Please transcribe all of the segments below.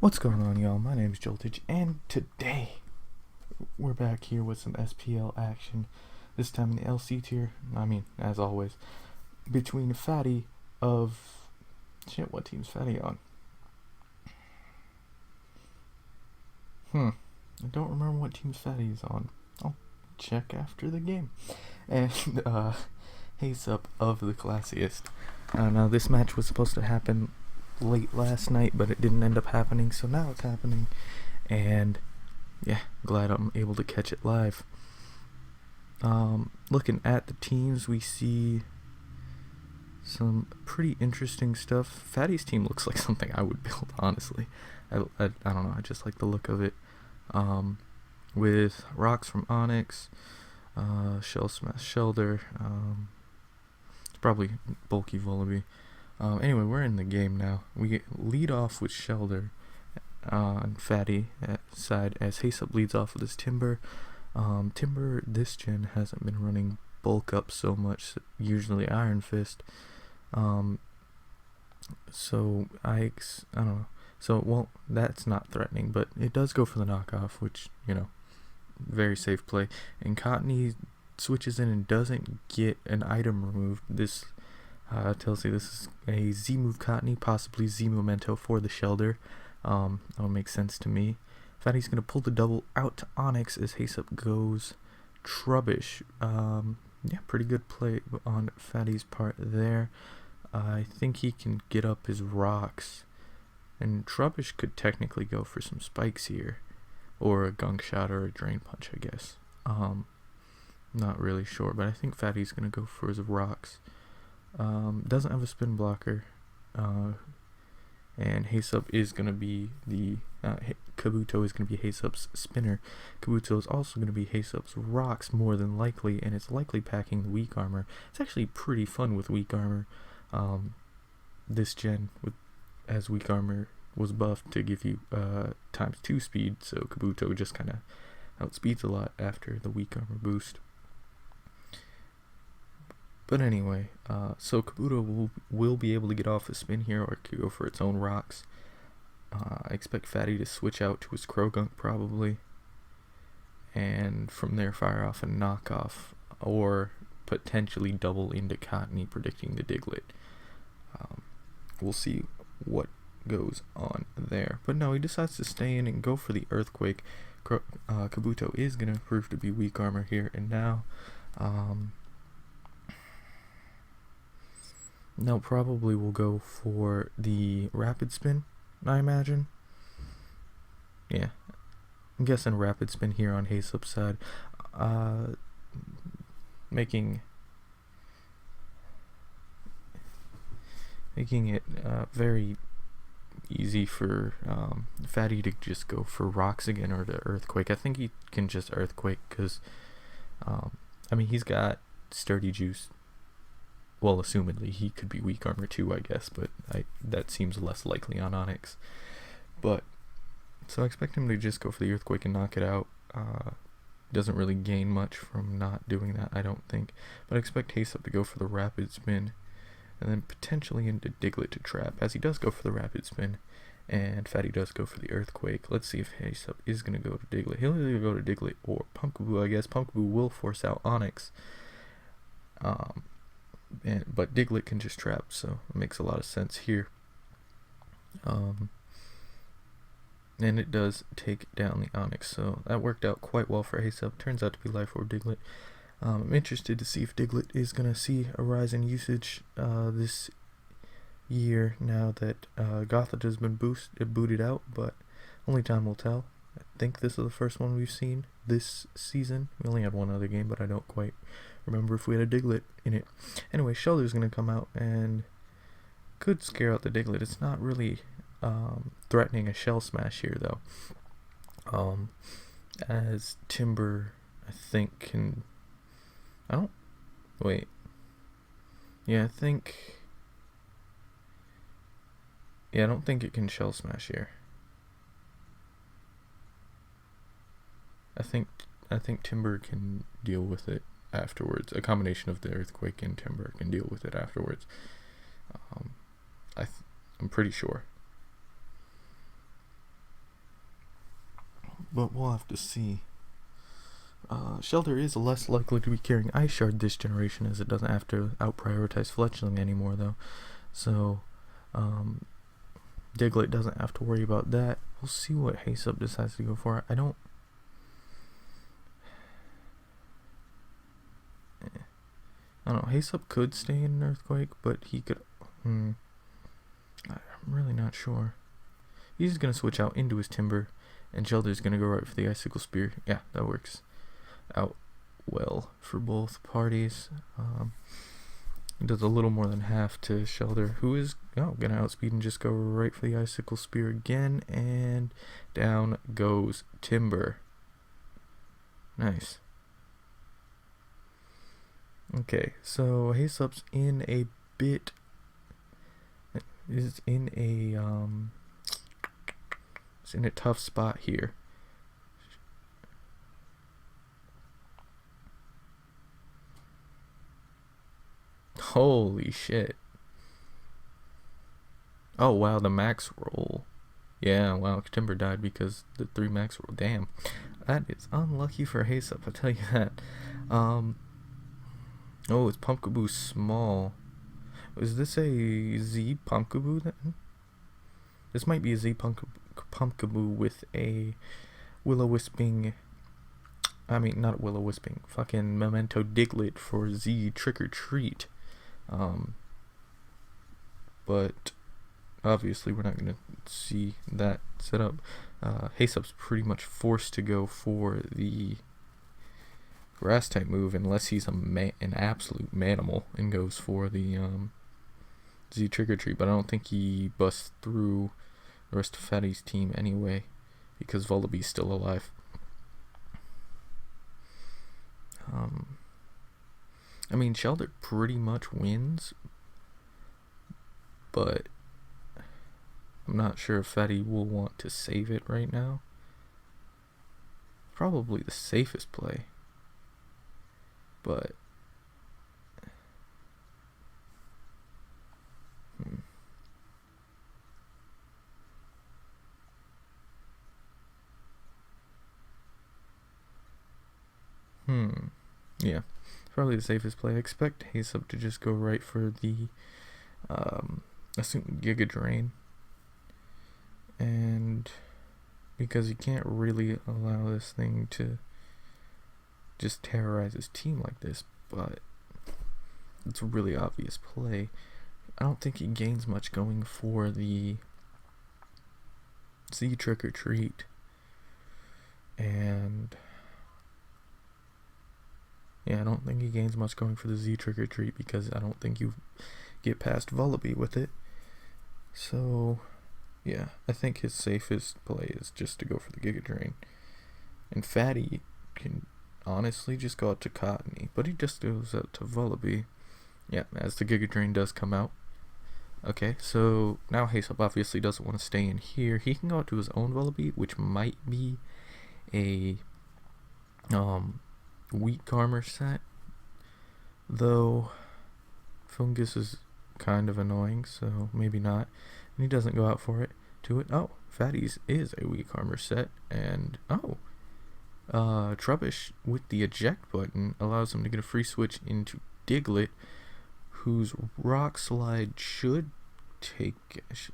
What's going on, y'all? My name's Joltage, and today we're back here with some SPL action. This time in the LC tier. As always, between Fatty of what team's Fatty on? I don't remember what team's Fatty is on. I'll check after the game. And Heysup of the Classiest. Now this match was supposed to happen late last night, but it didn't end up happening, so now it's happening, and yeah, glad I'm able to catch it live. Looking at the teams, we see some pretty interesting stuff. Fatty's team looks like something I would build, honestly. I don't know, I just like the look of it. With rocks from Onyx, Shell Smash Shelter, it's probably bulky Vullaby. Anyway, we're in the game now. We lead off with Shelter on Fatty side as Heysup leads off with his Timber. Timber this gen hasn't been running bulk up so much, usually Iron Fist. So I don't know. So it won't, that's not threatening, but it does go for the knockoff, which, very safe play. And Cottony switches in and doesn't get an item removed. This tells you this is a Z-move Cottony, possibly Z-Memento for the Shelter. That'll make sense to me. Fatty's going to pull the double out to Onyx as Heysup goes Trubbish. Yeah, pretty good play on Fatty's part there. I think he can get up his rocks. And Trubbish could technically go for some spikes here. Or a gunk shot or a drain punch, I guess. Not really sure, but I think Fatty's going to go for his rocks. Doesn't have a spin blocker, and Heysup is going to be Kabuto is going to be Heysup's spinner. Kabuto is also going to be Heysup's rocks more than likely, and it's likely packing the weak armor. It's actually pretty fun with weak armor, this gen, as weak armor was buffed to give you ×2 speed, so Kabuto just kind of outspeeds a lot after the weak armor boost. But anyway, so Kabuto will be able to get off the spin here or go for its own rocks. I expect Fatty to switch out to his Krogunk probably. And from there fire off a knockoff or potentially double into Cottony, predicting the Diglett. We'll see what goes on there. But no, he decides to stay in and go for the Earthquake. Kabuto is going to prove to be weak armor here. And now... Now probably we'll go for the Rapid Spin, I imagine. Yeah, I'm guessing Rapid Spin here on Heysup's side, making it very easy for Fatty to just go for rocks again or the Earthquake. I think he can just Earthquake because, he's got Sturdy Juice. Well, assumedly, he could be weak armor too, I guess, but that seems less likely on Onyx. But, so I expect him to just go for the Earthquake and knock it out. Doesn't really gain much from not doing that, I don't think. But I expect Heysup to go for the Rapid Spin, and then potentially into Diglett to trap, as he does go for the Rapid Spin, and Fatty does go for the Earthquake. Let's see if Heysup is going to go to Diglett. He'll either go to Diglett or Pumpkaboo, I guess. Pumpkaboo will force out Onyx. But Diglett can just trap, so it makes a lot of sense here. And it does take down the Onyx, so that worked out quite well for Heysup. Turns out to be Life Orb Diglett. I'm interested to see if Diglett is going to see a rise in usage this year now that Gothita has been booted out, but only time will tell. I think this is the first one we've seen this season. We only had one other game, but I don't quite remember if we had a Diglett in it. Anyway, Shelter's going to come out and could scare out the Diglett. It's not really threatening a Shell Smash here, though. As Timber, I think, can... I don't... Wait. Yeah, I don't think it can Shell Smash here. I think Timber can deal with it afterwards. A combination of the Earthquake and Timber can deal with it afterwards. I'm pretty sure. but we'll have to see. Shelter is less likely to be carrying Ice Shard this generation, as it doesn't have to out-prioritize Fletchling anymore, though. So, Diglett doesn't have to worry about that. We'll see what Heysup decides to go for. I don't know. Heysup could stay in an Earthquake, but he could... I'm really not sure. He's going to switch out into his Timber, and Shelter's going to go right for the Icicle Spear. Yeah, that works out well for both parties. It does a little more than half to Shelter, who is going to outspeed and just go right for the Icicle Spear again, and down goes Timber. Nice. Okay, so Heysup's in a bit... is in a it's in a tough spot here. Holy shit. Oh wow, the max roll. Yeah, wow, Timber died because the 3 max roll. Damn. That is unlucky for Heysup, I'll tell you that. Oh, it's Pumpkaboo small. Is this a Z Pumpkaboo then? This might be a Z Pumpkaboo with a Will-O-Wisping... I mean, not Will-O-Wisping. Fucking Memento Diglett for Z Trick or Treat. But obviously we're not going to see that set up. Heysup's pretty much forced to go for the Grass type move unless he's an absolute manimal and goes for the Z Trick or Treat, but I don't think he busts through the rest of Fatty's team anyway because Vullaby's still alive. I mean, Shelter pretty much wins, but I'm not sure if Fatty will want to save it right now. Probably the safest play, but yeah, probably the safest play. I expect Heysup to just go right for the assume Giga Drain, and because you can't really allow this thing to just terrorize his team like this, but it's a really obvious play. I don't think he gains much going for the Z Trick or Treat, and yeah, I don't think he gains much going for the Z Trick or Treat because I don't think you get past Vullaby with it. So yeah, I think his safest play is just to go for the Giga Drain, and Fatty can honestly just go out to Cottony, but he just goes out to Vullaby. Yeah, as the Giga Drain does come out. Okay, so now Heysup obviously doesn't want to stay in here. He can go out to his own Vullaby, which might be a weak armor set, though Fungus is kind of annoying, so maybe not. And he doesn't go out for it. Oh, Fatty's is a weak armor set, and Trubbish with the eject button allows him to get a free switch into Diglett, whose Rock Slide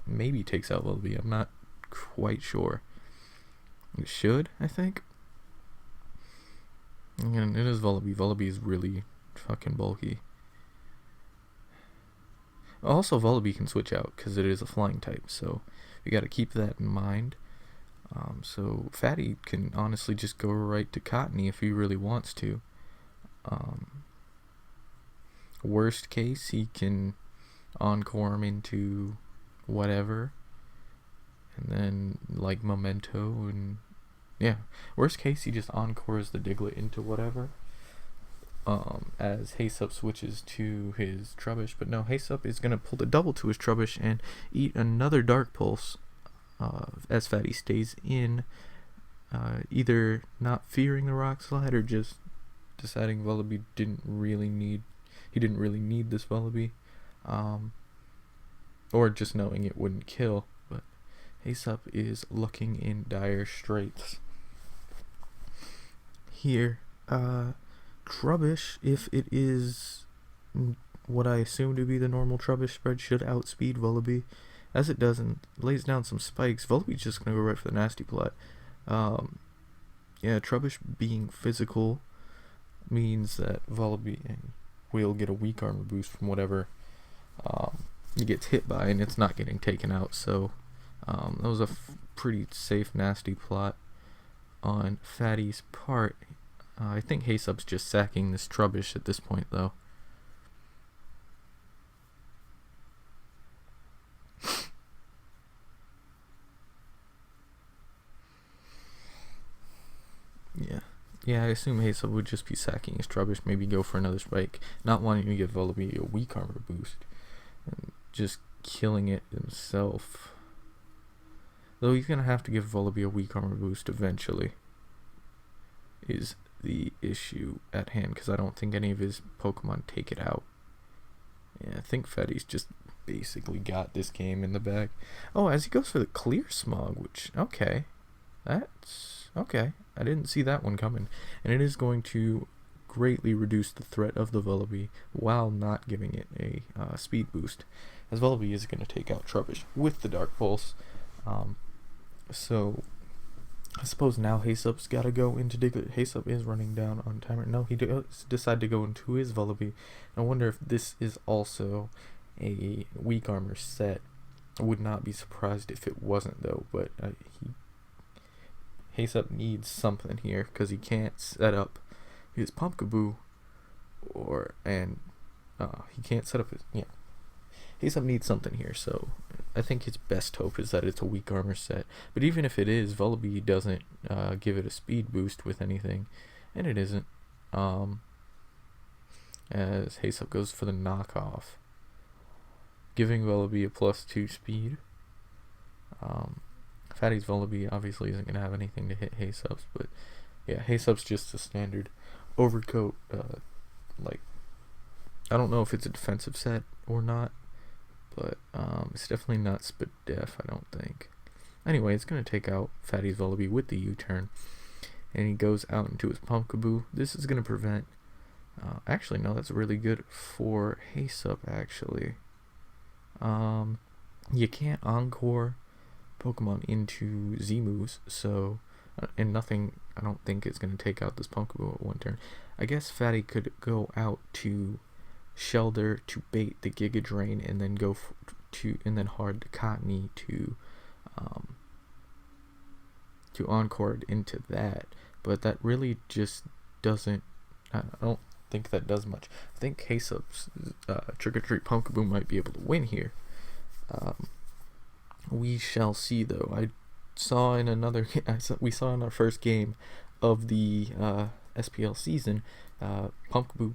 maybe takes out Vullaby. I'm not quite sure. It should, I think. And it is Vullaby. Vullaby is really fucking bulky. Also, Vullaby can switch out because it is a flying type, so we got to keep that in mind. So Fatty can honestly just go right to Cottony if he really wants to. Worst case, he can encore him into whatever, and then like Memento, and yeah, worst case he just encores the Diglett into whatever, as Heysup switches to his Trubbish. But no, Heysup is gonna pull the double to his Trubbish and eat another Dark Pulse, as Fatty stays in, either not fearing the Rock Slide or just deciding Vullaby didn't really need this Vullaby, or just knowing it wouldn't kill. But Heysup is looking in dire straits. here. Trubbish, if it is what I assume to be the normal Trubbish spread, should outspeed Vullaby. As it doesn't, lays down some spikes. Vullaby's just going to go right for the nasty plot. Yeah, Trubbish being physical means that Vullaby will get a weak armor boost from whatever it gets hit by, and it's not getting taken out. So that was a pretty safe nasty plot on Fatty's part. I think Heysup's just sacking this Trubbish at this point, though. Yeah, I assume Heysup would just be sacking his Trubbish, maybe go for another spike, not wanting to give Vullaby a weak armor boost, and just killing it himself. Though he's going to have to give Vullaby a weak armor boost eventually, is the issue at hand, because I don't think any of his Pokemon take it out. Yeah, I think Fatty's just basically got this game in the bag. Oh, as he goes for the Clear Smog, which, okay, that's okay. I didn't see that one coming. And it is going to greatly reduce the threat of the Vullaby while not giving it a speed boost, as Vullaby is going to take out Trubbish with the Dark Pulse. So I suppose now Heysup's got to go into Diglett. Heysup is running down on timer. No, he does decide to go into his Vullaby. I wonder if this is also a weak armor set. I would not be surprised if it wasn't, though, but Heysup needs something here, because he can't set up his Pumpkaboo, he can't set up his, Heysup needs something here, so I think his best hope is that it's a weak armor set. But even if it is, Vullaby doesn't give it a speed boost with anything, and it isn't, as Heysup goes for the knockoff, giving Vullaby a +2 speed. Fatty's Vullaby obviously isn't going to have anything to hit Heysup's, but yeah, Heysup's just a standard overcoat. I don't know if it's a defensive set or not, but it's definitely not Spadef, I don't think. Anyway, it's going to take out Fatty's Vullaby with the U-turn, and he goes out into his Pumpkaboo. This is going to prevent... actually, no, that's really good for Heysup, actually. You can't Encore Pokemon into Z-moves, so, and nothing, I don't think it's going to take out this Pumpkaboo at one turn. I guess Fatty could go out to Shelter to bait the Giga Drain, and then go and then hard the Cottony to Encore it into that, but that really just doesn't, I don't think that does much. I think Heysup's Trick or Treat Pumpkaboo might be able to win here. We shall see, though. We saw in our first game of the SPL season, Pumpkaboo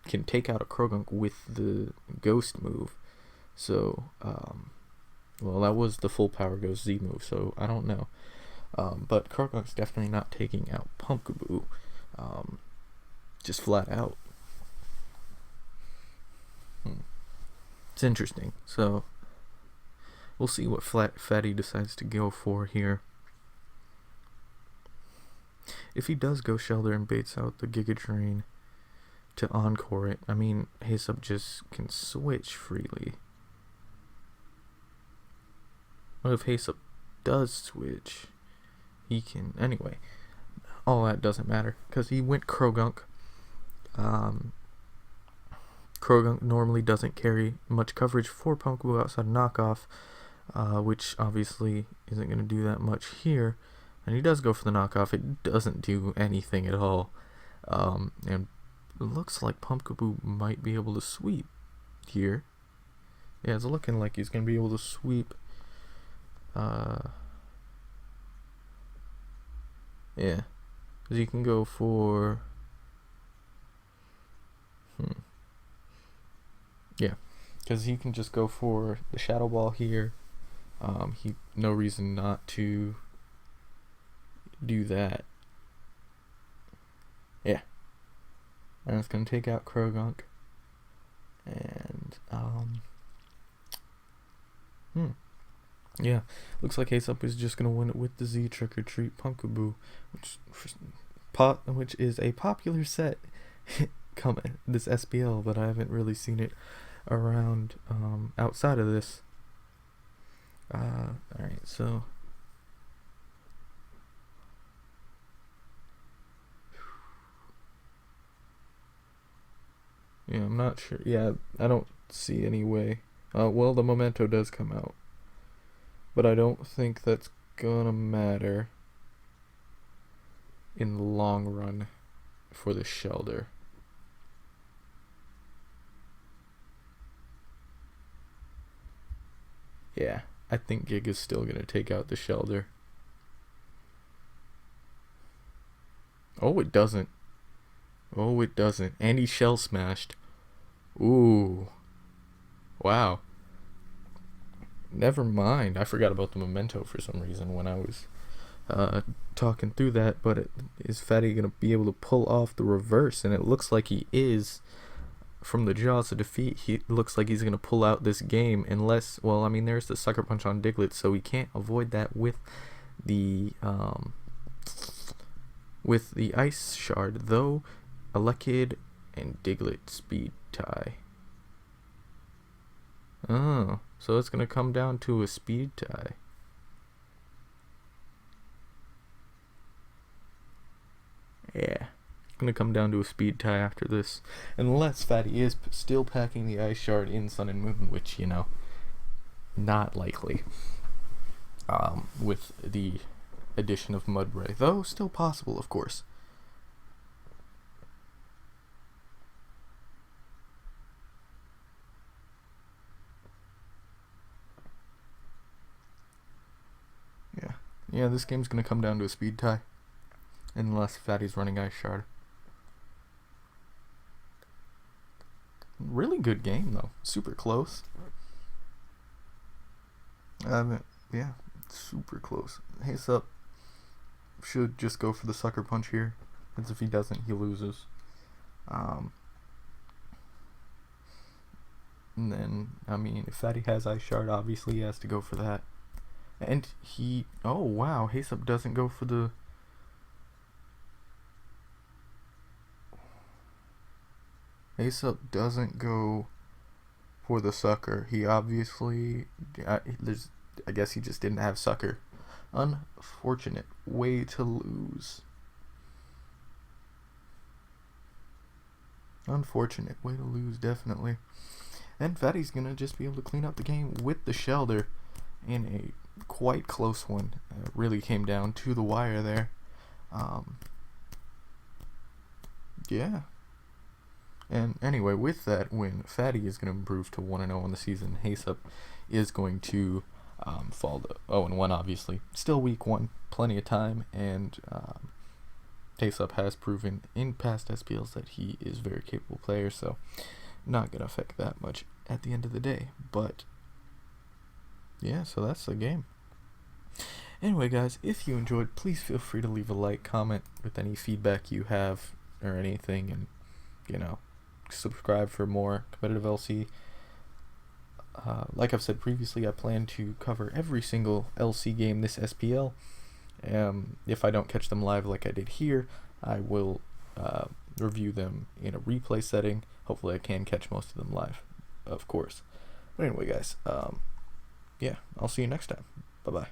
can take out a Krogunk with the Ghost move. So, well, that was the full power Ghost Z move, so I don't know. But Krogunk's definitely not taking out Pumpkaboo, just flat out. It's interesting. So, we'll see what Fatty decides to go for here. If he does go Shelter and baits out the Giga Drain to Encore it, I mean, Heysup just can switch freely. What if Heysup does switch? He can... Anyway, all that doesn't matter, because he went Krogunk. Krogunk normally doesn't carry much coverage for Pumpkaboo outside of knockoff, which obviously isn't going to do that much here. And he does go for the knockoff. It doesn't do anything at all. And it looks like Pumpkaboo might be able to sweep here. Yeah, it's looking like he's going to be able to sweep. Yeah, because he can go for... Yeah, because he can just go for the Shadow Ball here. No reason not to do that. Yeah. And it's going to take out Krogunk. And, yeah, looks like Heysup is just going to win it with the Z Trick or Treat Pumpkaboo, which which is a popular set coming this SPL, but I haven't really seen it around outside of this. Alright, so yeah, I'm not sure. Yeah, I don't see any way. Well, the memento does come out, but I don't think that's gonna matter in the long run for the Shelder. Yeah, I think Gig is still gonna take out the Shelder. Oh, it doesn't. Oh, it doesn't. And he shell smashed. Ooh. Wow. Never mind. I forgot about the memento for some reason when I was talking through that. But is Fatty going to be able to pull off the reverse? And it looks like he is. From the jaws of defeat, he looks like he's going to pull out this game. Unless, well, I mean, there's the sucker punch on Diglett. So he can't avoid that with the ice shard. Though, Elekid and Diglett speed tie. Oh, so it's going to come down to a speed tie. Yeah, it's going to come down to a speed tie after this. Unless Fatty is still packing the ice shard in Sun and Moon, which, you know, not likely. With the addition of Mudbray, though still possible, of course. Yeah, this game's gonna come down to a speed tie. Unless Fatty's running Ice Shard. Really good game, though. Super close. Yeah, super close. Heysup should just go for the sucker punch here. Because if he doesn't, he loses. And then, I mean, if Fatty has Ice Shard, obviously he has to go for that. And oh wow, Heysup doesn't go for the... Heysup doesn't go for the sucker. He obviously, I guess he just didn't have sucker. Unfortunate way to lose. Unfortunate way to lose, definitely. And Fatty's gonna just be able to clean up the game with the Shelder in a quite close one. Really came down to the wire there. Yeah. And anyway, with that win, Fatty is going to improve to 1-0 on the season. Heysup is going to fall to 0-1, obviously. Still week 1, plenty of time, and Heysup has proven in past SPLs that he is a very capable player, so not going to affect that much at the end of the day. But yeah, so that's the game. Anyway, guys, if you enjoyed, please feel free to leave a like, comment with any feedback you have or anything, and, you know, subscribe for more competitive LC. Like I've said previously, I plan to cover every single LC game this SPL. If I don't catch them live like I did here, I will review them in a replay setting. Hopefully I can catch most of them live, of course. But anyway, guys, yeah, I'll see you next time. Bye-bye.